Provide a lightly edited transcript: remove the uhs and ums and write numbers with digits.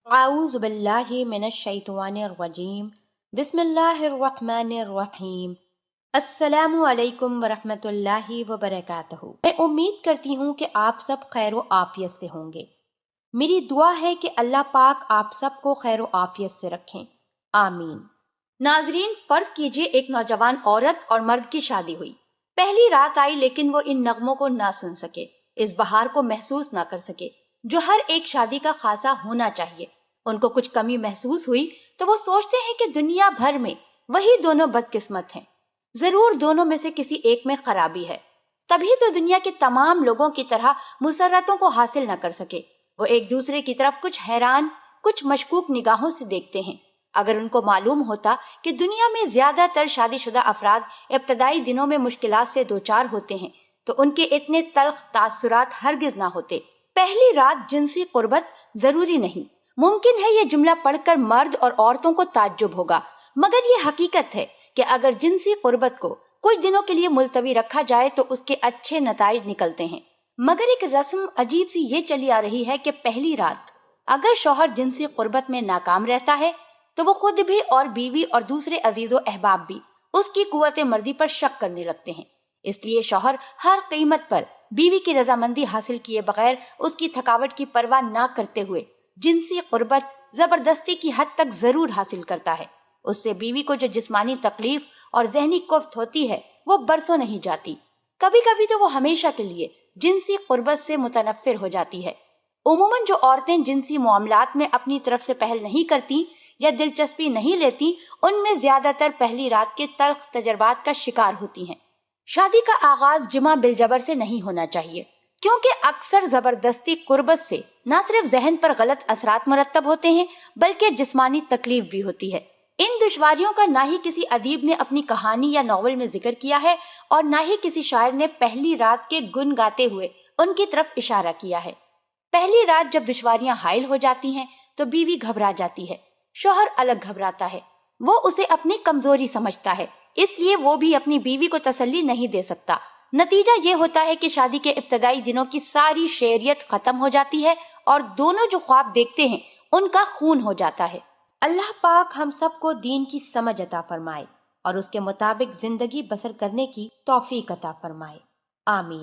अऊज़ु बिल्लाहि मिनश शैतानिर रजीम। बिस्मिल्लाहिर रहमानिर रहीम। अस्सलामु अलैकुम वरहमतुल्लाहि वबरकातुहू। मैं उम्मीद करती हूँ कि आप सब खैर व आफियत से होंगे। मेरी दुआ है कि अल्लाह पाक आप सबको खैर व आफियत से रखें, आमीन। नाजरीन, फर्ज कीजिए एक नौजवान औरत और मर्द की शादी हुई। पहली रात आई लेकिन वो इन नगमों को ना सुन सके, इस बहार को महसूस ना कर सके जो हर एक शादी का खासा होना चाहिए। उनको कुछ कमी महसूस हुई तो वो सोचते हैं कि दुनिया भर में वही दोनों बदकिस्मत हैं। जरूर दोनों में से किसी एक में खराबी है, तभी तो दुनिया के तमाम लोगों की तरह मुसर्रतों को हासिल न कर सके। वो एक दूसरे की तरफ कुछ हैरान कुछ मशकूक निगाहों से देखते हैं। अगर उनको मालूम होता कि दुनिया में ज्यादातर शादीशुदा अफराद इब्तदाई दिनों में मुश्किलात से दो चार होते हैं तो उनके इतने तल्ख तासुरात हरगिज ना होते। पहली रात जिनसी कुर्बत जरूरी नहीं। मुमकिन है ये जुमला पढ़कर मर्द और औरतों को ताज्जुब होगा, मगर ये हकीकत है कि अगर जिनसी कुर्बत को कुछ दिनों के लिए मुलतवी रखा जाए तो उसके अच्छे नताइज निकलते हैं। मगर एक रस्म अजीब सी ये चली आ रही है कि पहली रात अगर शौहर जिनसी कुर्बत में नाकाम रहता है तो वो खुद भी और बीवी और दूसरे अजीजो अहबाब भी उसकी कुव्वत मर्दी पर शक करने लगते हैं। इसलिए शौहर हर कीमत पर बीवी की रजामंदी हासिल किए बगैर उसकी थकावट की परवाह ना करते हुए जिनसी कुर्बत जबरदस्ती की हद तक जरूर हासिल करता है। उससे बीवी को जो जिस्मानी तकलीफ और जहनी कुफ्त होती है वो बरसों नहीं जाती, कभी कभी तो वो हमेशा के लिए जिनसी कुर्बत से मुतनफ्फिर हो जाती है। उमूमन जो औरतें जिनसी मामलात में अपनी तरफ से पहल नहीं करती या दिलचस्पी नहीं लेती, उनमें ज्यादातर पहली रात के तल्ख तजर्बात का शिकार होती हैं। शादी का आगाज जिमा बिलजबर से नहीं होना चाहिए, क्योंकि अक्सर जबरदस्ती कुर्बत से न सिर्फ जहन पर गलत असरात मुरत्तब होते हैं बल्कि जिस्मानी तकलीफ भी होती है। इन दुश्वारियों का ना ही किसी अदीब ने अपनी कहानी या नॉवल में जिक्र किया है और ना ही किसी शायर ने पहली रात के गुन गाते हुए उनकी तरफ इशारा किया है। पहली रात जब दुश्वारियां हाइल हो जाती हैं तो बीवी घबरा जाती है, शौहर अलग घबराता है। वो उसे अपनी कमजोरी समझता है, इसलिए वो भी अपनी बीवी को तसल्ली नहीं दे सकता। नतीजा ये होता है कि शादी के इब्तदाई दिनों की सारी शेरियत खत्म हो जाती है और दोनों जो ख्वाब देखते हैं उनका खून हो जाता है। अल्लाह पाक हम सबको दीन की समझ अता फरमाए और उसके मुताबिक जिंदगी बसर करने की तौफीक अता फरमाए, आमीन।